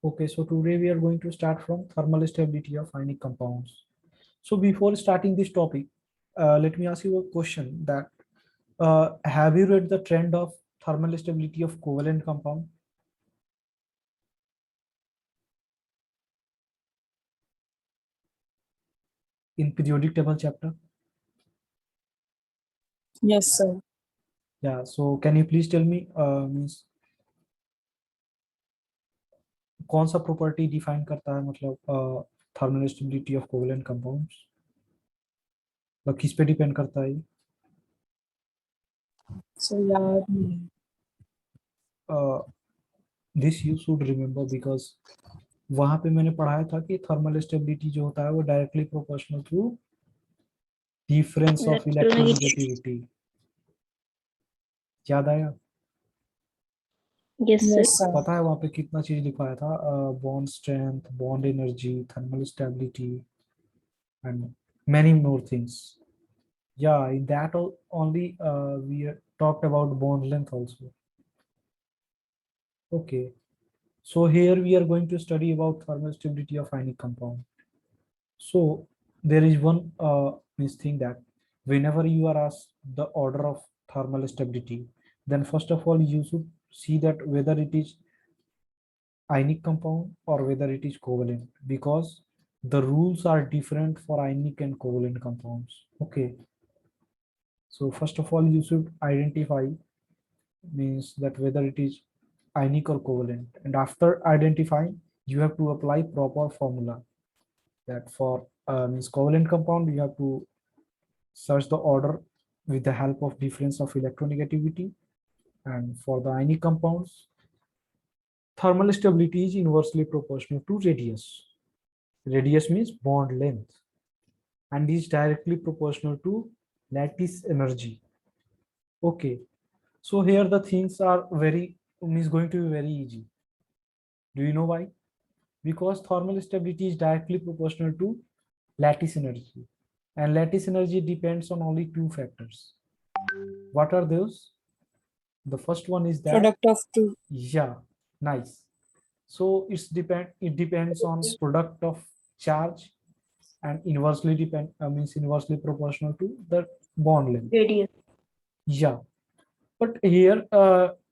Okay, so today we are going to start from thermal stability of ionic compounds. So before starting this topic, let me ask you a question that have you read the trend of thermal stability of covalent compound in periodic table chapter? Yes, sir. Yeah, so can you please tell me means कौन सा property define करता है मतलब thermal stability of covalent compounds? मतलब किस पे depend करता है ये? So याद नहीं। This you should remember because वहां पे मैंने पढ़ाया था कि थर्मल स्टेबिलिटी जो होता है वो directly proportional to difference of electronegativity. याद आया? Yes, sir. Yes, sir. पता है वहां पे कितना चीज लिखवाया था? Bond strength, bond energy, thermal stability and many more things. Yeah, in that only we talked about bond length also. Okay, so here we are going to study about thermal stability of ionic compound. So there is one means thing that whenever you are asked the order of thermal stability, then first of all you should see that whether it is ionic compound or whether it is covalent, because the rules are different for ionic and covalent compounds. Okay, so first of all you should identify means that whether it is ionic or covalent, and after identifying you have to apply proper formula that for means covalent compound you have to search the order with the help of difference of electronegativity, and for the ionic compounds thermal stability is inversely proportional to radius. Radius means bond length and is directly proportional to lattice energy. Okay, so here the things are very is going to be very easy. Do you know why? Because thermal stability is directly proportional to lattice energy, and lattice energy depends on only two factors. What are those? The first one is that Product of two. yeah, nice. So it depends on product of charge and inversely means inversely proportional to the bond length. Radius. Yeah, but here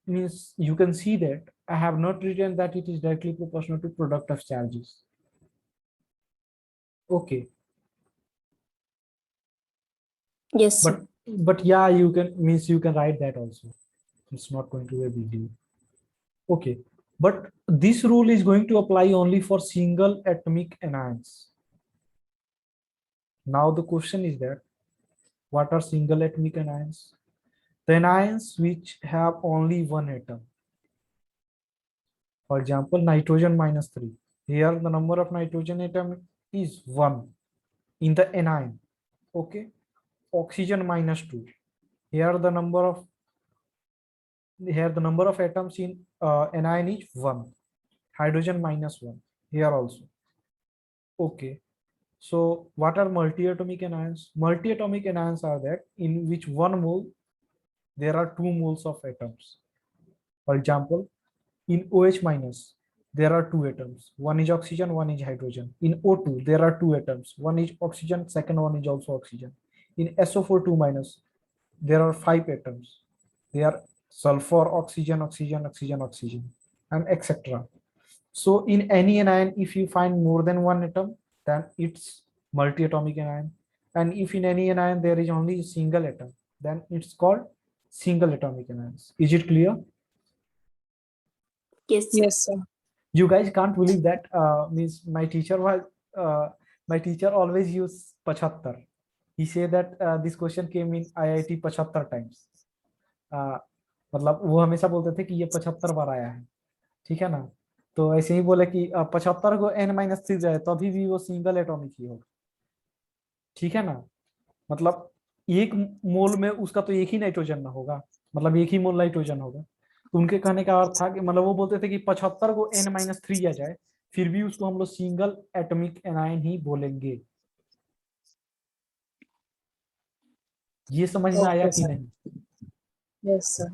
means you can see that I have not written that it is directly proportional to product of charges. Okay, Yes, sir. but yeah, you can means you can write that also. It's not going to be a big deal. Okay, but this rule is going to apply only for single atomic anions. Now the question is that what are single atomic anions? The anions which have only one atom. For example, nitrogen minus 3. Here the number of nitrogen atom is 1 in the anion. Okay. Oxygen minus 2. Here the number of atoms in anion is 1. Hydrogen minus 1. Here also. Okay. So what are multi-atomic anions? Multi-atomic anions are that in which one mole there are 2 moles of atoms. For example, in OH minus, there are 2 atoms. One is oxygen, one is hydrogen. In O2, there are 2 atoms. One is oxygen, second one is also oxygen. In SO4 2 minus, there are 5 atoms. They are sulfur, oxygen, oxygen, oxygen, oxygen, and etc. So in any anion, if you find more than one atom, then it's multi-atomic anion. And if in any anion there is only a single atom, then it's called single atomic anions. Is it clear? Yes, sir. Yes, sir. You guys can't believe that means my teacher always use 75. He said that this question came in IIT 75 times. मतलब वो हमेशा बोलते थे कि ये 75 बार आया है, ठीक है ना? तो ऐसे ही बोले कि 75 को n-3 जाए तो अभी भी वो सिंगल एटॉमिक ही होगा, ठीक है ना? मतलब एक मोल में उसका तो एक ही नाइट्रोजन ना होगा, मतलब एक ही मोल नाइट्रोजन होगा। तो उनके कहने का अर्थ था कि मतलब वो बोलते थे कि 75 को n-3 आ जाए फिर भी उसको हम लोग सिंगल एटॉमिक एनायन ही बोलेंगे। ये समझ में आया Okay, कि sir. नहीं? Yes, sir.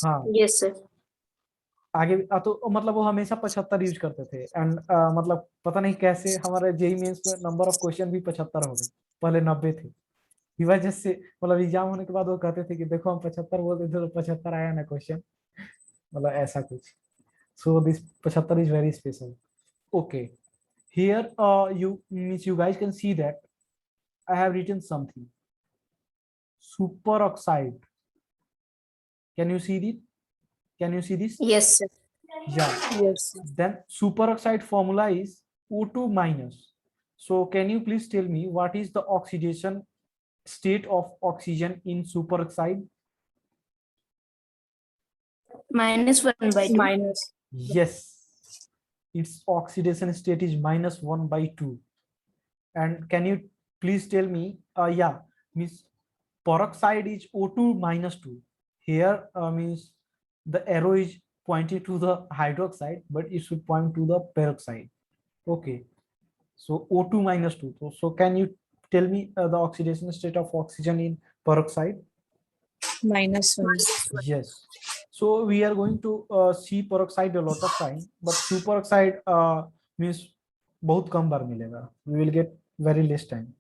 हाँ, Yes, sir. आगे तो मतलब वो हमेशा 75 यूज करते थे एंड मतलब पता नहीं कैसे हमारे जेई मेंस में नंबर ऑफ क्वेश्चन भी 75 हो गए, पहले 90 थे। की वजह से मतलब एग्जाम होने के बाद वो कहते थे कि देखो हम 75 बोलते थे तो 75 आया ना क्वेश्चन, मतलब ऐसा कुछ। So this 75 is very special. Okay, here you means you guys can see that I have written something, superoxide. Can you see it? Can you see this? Yes, sir. Yeah. Yes, sir. Then superoxide formula is O2 minus. So can you please tell me what is the oxidation state of oxygen in superoxide? -1/2. Minus. Yes, its oxidation state is -1/2. And can you please tell me, yeah, means peroxide is O2 minus 2. Here means the arrow is pointing to the hydroxide, but it should point to the peroxide. Okay, so O2 minus 2. So can you tell me the oxidation state of oxygen in peroxide? -1. Yes. So we are going to see peroxide a lot of time, but superoxide means बहुत कम बार मिलेगा. We will get very less time.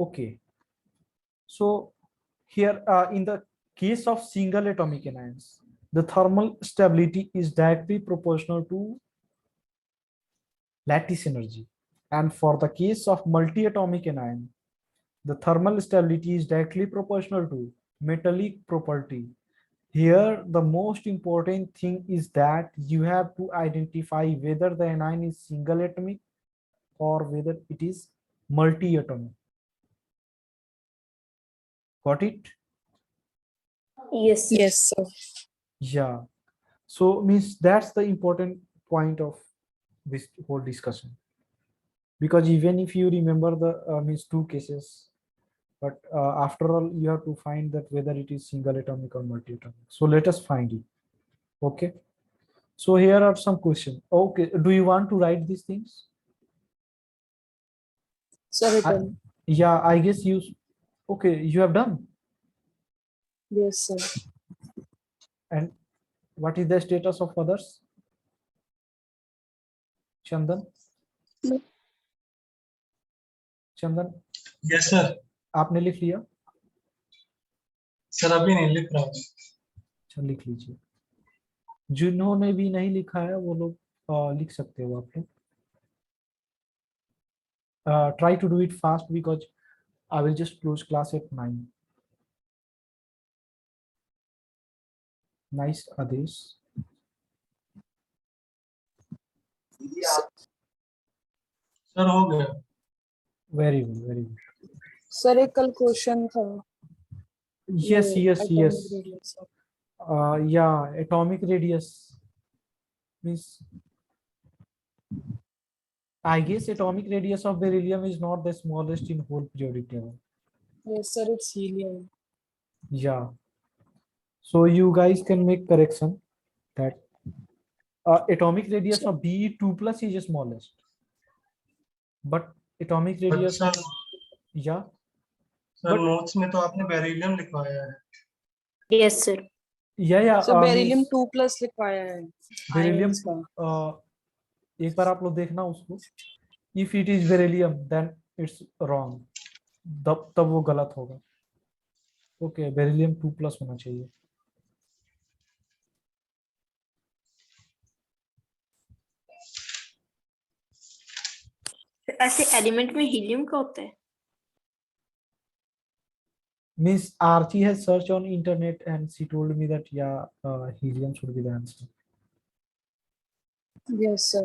Okay. So here in the case of single atomic anions, the thermal stability is directly proportional to lattice energy. And for the case of multi-atomic anion, the thermal stability is directly proportional to metallic property. Here, the most important thing is that you have to identify whether the anion is single atomic or whether it is multi-atomic. Got it? Yes, sir. Yes, sir. Yeah. So means that's the important point of this whole discussion. Because even if you remember the means two cases, but after all you have to find that whether it is single atomic or multi-atomic. So let us find it. Okay. So here are some questions. Okay. Do you want to write these things? So written. Yeah, I guess you. Okay, you have done. Yes, sir. And what is the status of others? Chandan? No. Chandan, yes sir. आपने लिख लिया? Sir अभी नहीं लिख रहा हूँ। अच्छा, लिख लीजिए। जिन्होंने भी नहीं लिखा है वो लोग लिख सकते हो आप लोग। Try to do it fast because I will just close class at 9. Nice, Adesh. Sir हो गया। Very good, very good. Sir एक कल क्वेश्चन था। Yes, ये yes, atomic yes. radius. Yeah, atomic radius means I guess atomic radius of beryllium is not the smallest in whole periodic table. Yes, sir. It's helium. Yeah. So you guys can make correction that atomic radius of Be2 plus is the smallest, but atomic radius अच्छा of yeah. Sir But- notes में तो आपने beryllium लिखवाया है। Yes, sir. Yeah. So beryllium means 2+ लिखवाया है। beryllium Ions का। एक बार आप लोग देखना उसको। If it is beryllium, then it's wrong. तब वो गलत होगा। ओके, बेरिलियम 2 प्लस होना चाहिए। ऐसे एलिमेंट में हीलियम का होता है? Miss Archie has searched on internet and she told me that yeah, helium should be the answer. Yes, sir.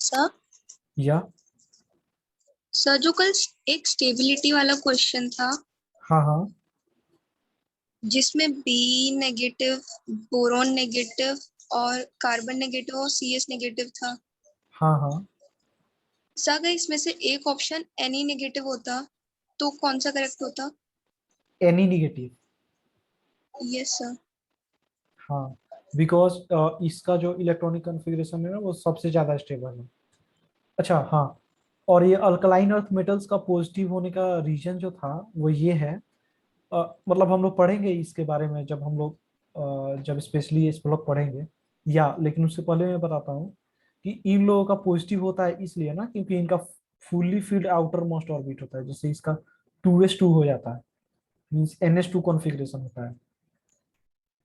Sir Yeah. Sir जो कल एक स्टेबिलिटी वाला क्वेश्चन था हाँ जिसमें बी नेगेटिव, बोरॉन नेगेटिव और कार्बन नेगेटिव और सीएस नेगेटिव था। हाँ। सर अगर इसमें से एक ऑप्शन एनी नेगेटिव होता तो कौन सा करेक्ट होता? Any negative. Yes sir. हाँ, बिकॉज इसका जो इलेक्ट्रॉनिक कॉन्फ़िगरेशन है ना वो सबसे ज्यादा स्टेबल है। अच्छा हाँ, और ये अल्कलाइन अर्थ मेटल्स का पॉजिटिव होने का रीजन जो था वो ये है, मतलब हम लोग पढ़ेंगे इसके बारे में जब हम लोग जब स्पेशली इस ब्लॉक पढ़ेंगे, या लेकिन उससे पहले मैं बताता हूँ कि इन लोगों का पॉजिटिव होता है इसलिए ना, क्योंकि इनका fully field outer most orbit होता है, जिससे इसका 2s2 हो जाता है, मींस NH2 कॉन्फ़िगरेशन होता है।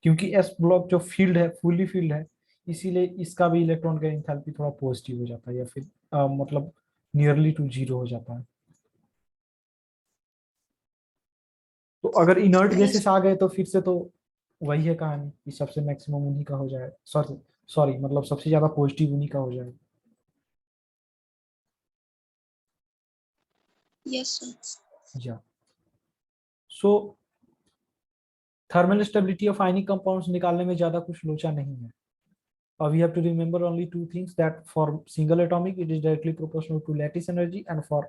क्योंकि s ब्लॉक जो फील्ड है, फुल्ली फील्ड है, इसीलिए इसका भी इलेक्ट्रॉन का एंथैल्पी थोड़ा पॉजिटिव हो जाता है, या फिर मतलब नियरली टू जीरो हो जाता है। तो अगर इनर्ट गैसेस आ गए तो फिर से तो वही है कहानी कि सबसे मैक्सिमम उन्हीं का हो जाए, सॉरी सॉरी मतलब सबसे ज्यादा पॉजिटिव उन्हीं का हो जाए। Yes, sir. या so thermal stability of ionic compounds निकालने में ज्यादा कुछ लोचा नहीं है। We have to remember only two things, that for single atomic it is directly proportional to lattice energy, and for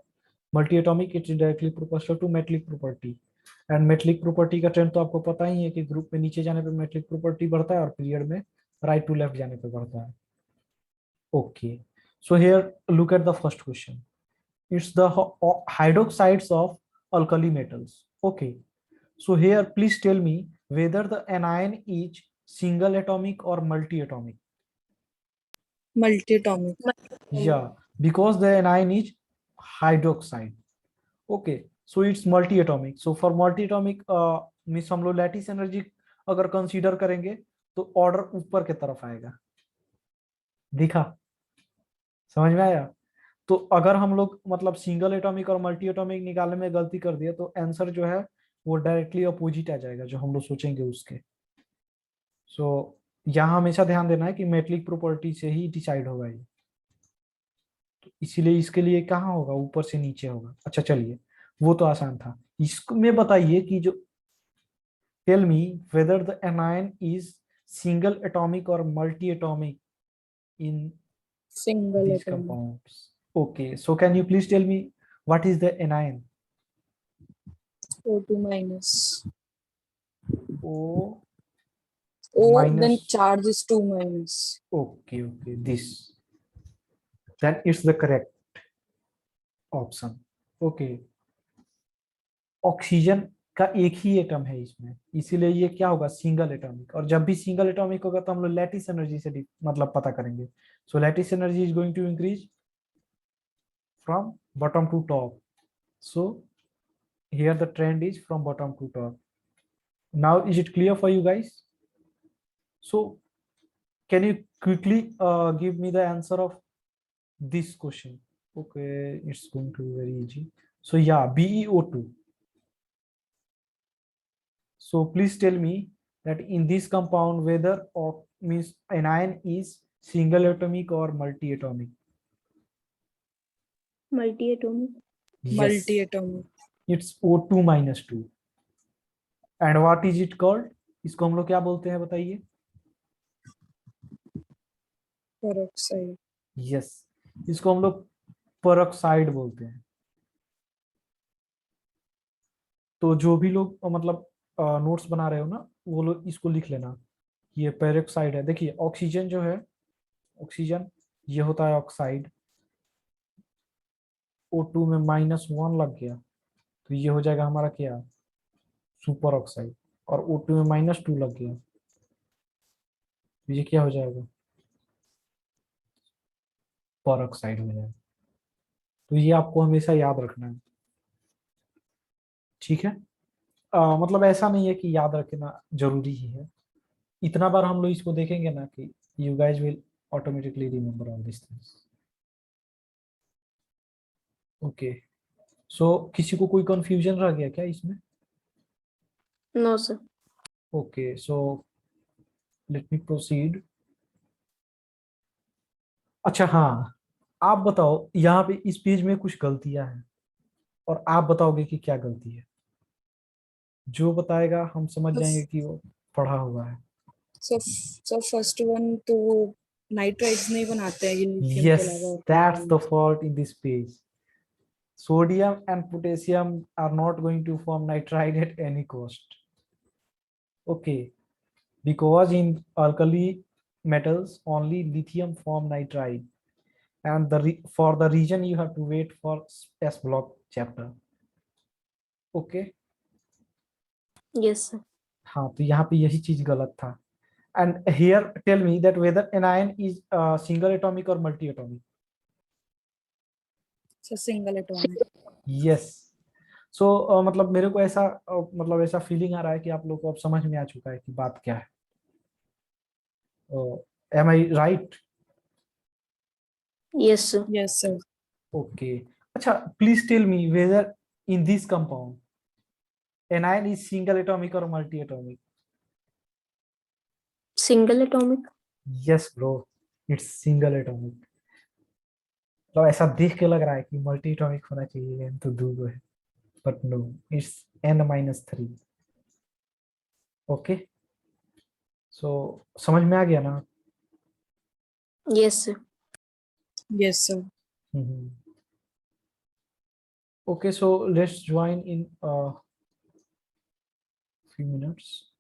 multi-atomic it is directly proportional to metallic property. And metallic property का trend तो आपको पता ही है कि group में नीचे जाने पे metallic property बढ़ता है और पीरियड में राइट टू लेफ्ट जाने पे बढ़ता है। Okay, so here look at the first question. It's the hydroxides of alkali metals. Okay, so here please tell me whether the anion is single atomic or multi-atomic. Multi-atomic. Yeah, because the anion is hydroxide. Okay, so it's multi-atomic. So for multi-atomic means हम लोग lattice energy अगर consider करेंगे तो order ऊपर की तरफ आएगा। दिखा, समझ में आया? तो अगर हम लोग मतलब सिंगल एटॉमिक और मल्टी एटॉमिक निकालने में गलती कर दिया तो आंसर जो है वो डायरेक्टली अपोजिट आ जाएगा जो हम लोग सोचेंगे उसके। सो यहाँ हमेशा ध्यान देना है कि मेटलिक प्रॉपर्टी से ही डिसाइड होगा ये, तो इसीलिए इसके लिए कहाँ होगा, ऊपर से नीचे होगा। अच्छा चलिए, वो तो आसान था। इसमें बताइए कि जो tell me whether the anion is single atomic और multi atomic in Single these atomic. compounds. Okay, so can you please tell me what is the anion? O2 minus. O O then minus. charge is 2 minus. Okay, okay, this. Then it's the correct option. Okay. Oxygen का एक ही atom है इसमें, इसीलिए ये क्या होगा, single atomic. और जब भी सिंगल एटॉमिक होगा तो हम लोग लैटिस एनर्जी से मतलब पता करेंगे। So lattice energy is going to increase from bottom to top. So here the trend is from bottom to top. Now is it clear for you guys? So can you quickly give me the answer of this question? Okay, it's going to be very easy. So yeah, BeO2. So please tell me that in this compound whether or means anion is single atomic or multi-atomic. Multi-atomic. Yes, Multi-atomic. it's O2 minus 2. And what is it called? इसको हम लोग क्या बोलते हैं बताइए? Peroxide. Yes, इसको हम लोग परऑक्साइड बोलते हैं। तो जो भी लोग मतलब नोट्स बना रहे हो ना, वो लोग इसको लिख लेना, ये पेरोक्साइड है। देखिए ऑक्सीजन जो है, ऑक्सीजन ये होता है ऑक्साइड, O2 में -1 लग गया तो ये हो जाएगा हमारा क्या, सुपर ऑक्साइड। और O2 में -2 लग गया तो ये क्या हो जाएगा, परऑक्साइड हो जाएगा। तो ये आपको हमेशा याद रखना है, ठीक है? मतलब ऐसा नहीं है कि याद रखना जरूरी ही है, इतना बार हम लोग इसको देखेंगे ना कि you guys will automatically remember all this things. Okay, so किसी को कोई कंफ्यूजन रह गया क्या इसमें? No, sir. Okay, so let me proceed. अच्छा हाँ, आप बताओ, यहाँ पे इस पेज में कुछ गलतियां हैं और आप बताओगे कि क्या गलती है। जो बताएगा हम समझ जाएंगे कि वो पढ़ा हुआ है। So first one तो वो nitrides नहीं बनाते हैं ये lithium के Yes, अलावा और that's कोई the fault in this page. Sodium and potassium are not going to form nitride at any cost. Okay, because in alkali metals only lithium form nitride, and for the reason you have to wait for S block chapter. Okay. Yes, sir. हाँ, तो यहाँ पे यही चीज गलत था. And here tell me that whether anion is single atomic or multi atomic. So single atomic. Yes. So मतलब मेरे को ऐसा मतलब ऐसा फीलिंग आ रहा है कि आप लोग को अब समझ में आ चुका है कि बात क्या है. Am I right? Yes, sir. Yes, sir. Okay. अच्छा, please tell me whether in this compound anion is single atomic or multi atomic. Single atomic. Yes bro, it's single atomic. तो ऐसा देख के लग रहा है कि मल्टी एटॉमिक होना चाहिए, तो दो है, but no, it's n-3. Okay, so समझ में आ गया ना? Yes, sir. Yes, sir. Okay, so let's join in a few minutes.